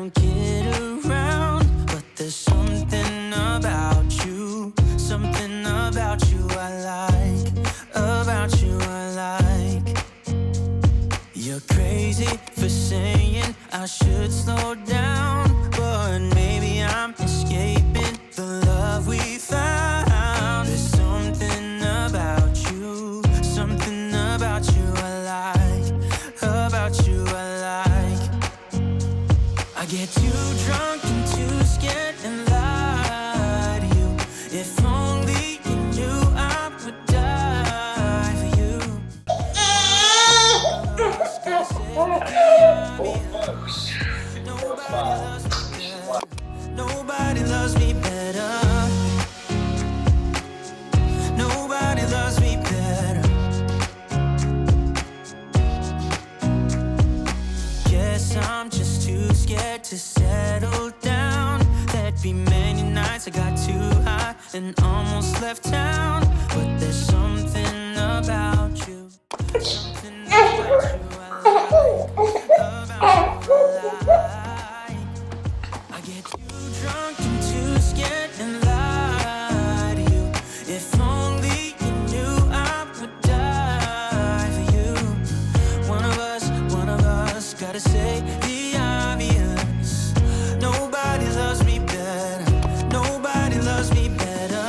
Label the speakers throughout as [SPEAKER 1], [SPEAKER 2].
[SPEAKER 1] don't get around, but there's something about you I like, about you I like. You're crazy for saying I should slow down, but maybe I'm escaping the love we found. There's something about you I like, about you I like. I get too drunk and too scared and lie to you. If only you knew I would die for you. Nobody loves me better. Nobody loves me better. Guess I'm just too scared to settle down. There'd be many nights I got too high and almost left town. But there's something about you. Something about you I like, about you I like. I get too drunk and too scared and lie to you. If only you knew I would die for you. One of us gotta say the obvious. Nobody loves me better. Nobody loves me better.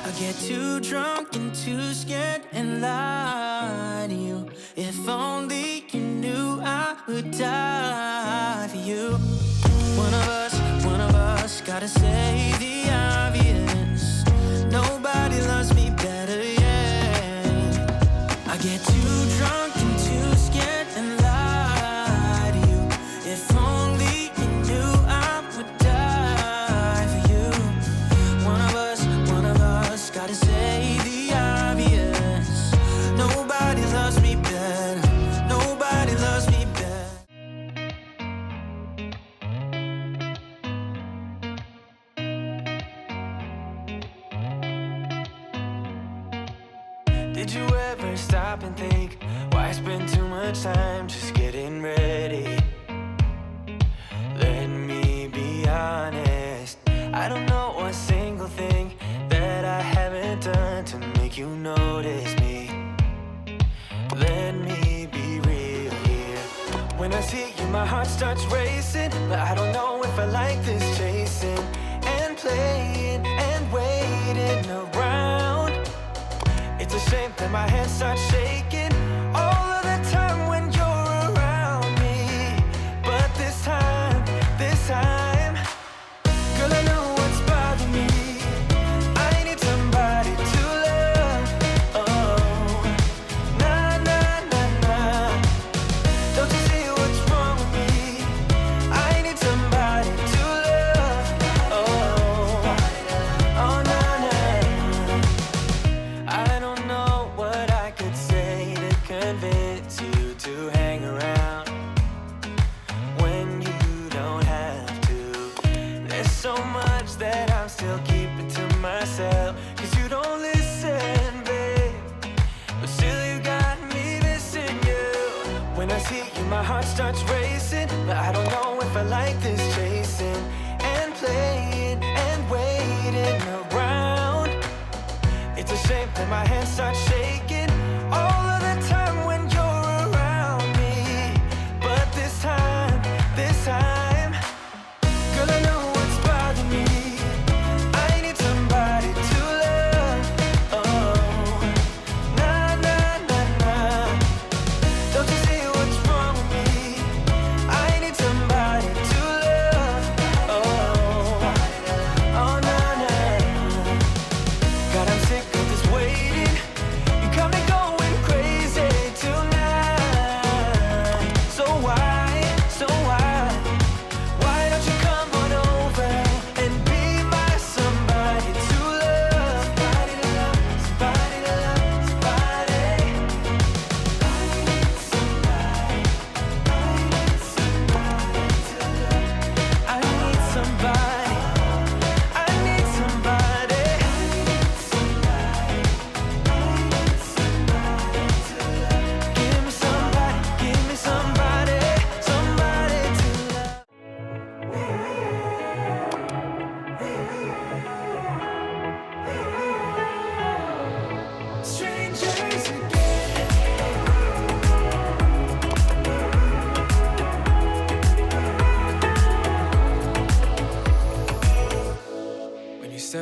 [SPEAKER 1] I get too drunk and too scared and lie to you. If only you knew I would die for you. One of us gotta say the obvious. Nobody loves me better, yeah. I get too drunk and too scared and lie to you. If only you knew I would die for you. One of us gotta say the obvious. Nobody loves me better. Nobody loves me better. Did you ever stop and think, why spend too much time just getting ready? Let me be honest, I don't know one single thing that I haven't done to make you notice me. Let me be real here. When I see you, my heart starts racing, but I don't know if I like this chasing and playing and waiting around. It's a shame that my hands start shaking all of the time when you're around me. But this time, girl, I know what's bothering me. I need somebody to love. Oh, nah, nah, nah, nah. Don't you see what's wrong with me? I need somebody to love. Oh, oh, nah, nah. I don't know what I could say to convince you to hang around when you don't have to. There's so much that I'm still keeping to myself, 'cause you don't listen, babe. But still you got me missing you. When I see you, my heart starts racing, but I don't know if I like this chasing and playing and waiting around. It's a shame that my hands start shaking all of the time when you're around me. But this time, girl, I know what's bothering me. I need somebody to love. Oh, nah, nah, nah, nah. Don't you see what's wrong with me? I need somebody to love. Oh, oh, nah, nah. God, I'm sick of this waiting.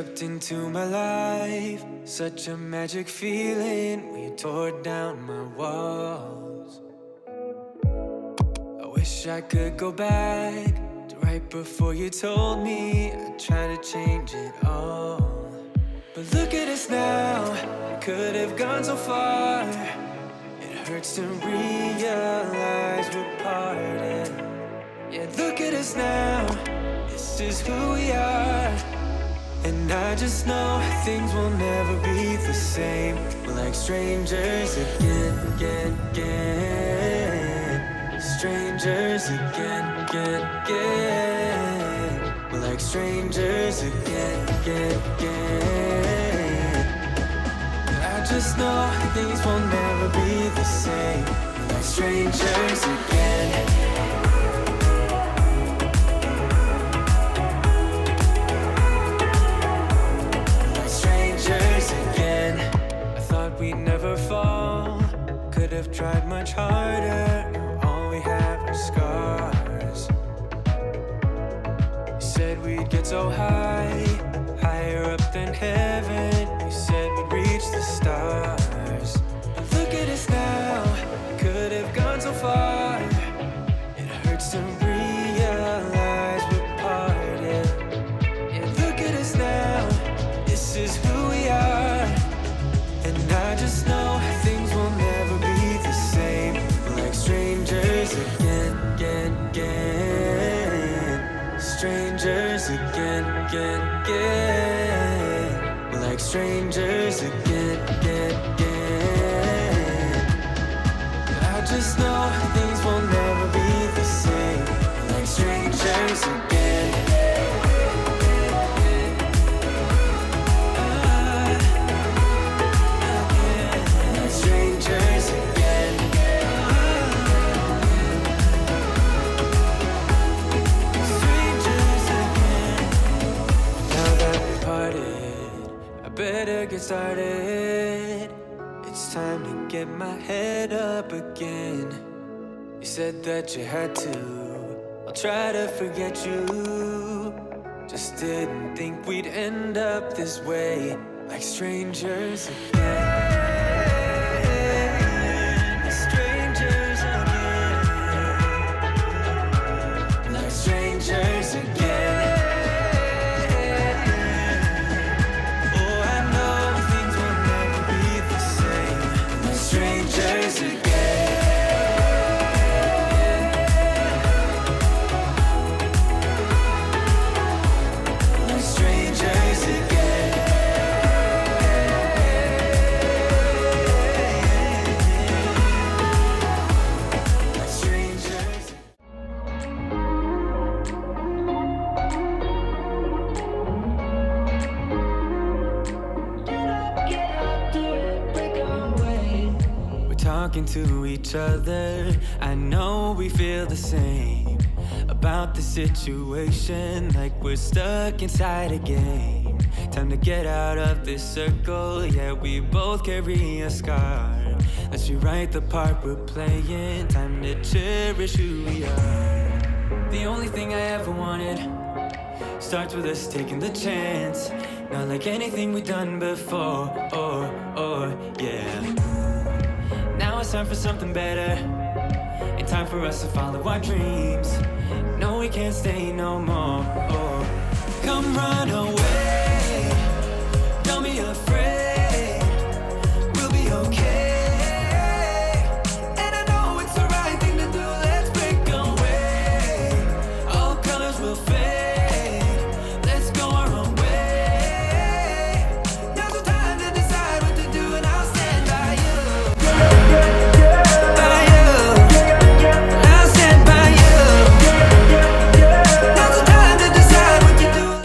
[SPEAKER 1] stepped into my life, such a magic feeling when you tore down my walls. I wish I could go back to right before you told me I'd try to change it all. But look at us now, we could have gone so far. It hurts to realize we're parted. Yeah, look at us now, this is who we are. And I just know things will never be the same. We're like strangers again, again, again. Strangers again, again, again. We're like strangers again, again, again. I just know things will never be the same. We're like strangers again. We'd never fall, could have tried much harder. Now all we have are scars. You said we'd get so high, higher up than heaven. You said we'd reach the stars. But look at us now, could have gone so far. It hurts to realize we're parted. Yeah, look at us now, this is who we are. And I just know things will never be the same. We're like strangers again, again, again. Strangers again, again, again. We're like strangers again, again, again. I just know things will never be the same. We're like strangers again. Better get started. It's time to get my head up again. You said that you had to. I'll try to forget you. Just didn't think we'd end up this way, like strangers again. Strangers again. Like strangers again. Talking to each other, I know we feel the same about the situation, like we're stuck inside a game. Time to get out of this circle, yeah, we both carry a scar. Let's rewrite the part we're playing, time to cherish who we are. The only thing I ever wanted starts with us taking the chance, not like anything we've done before, yeah. Now it's time for something better, and time for us to follow our dreams. No, we can't stay no more. Come run away.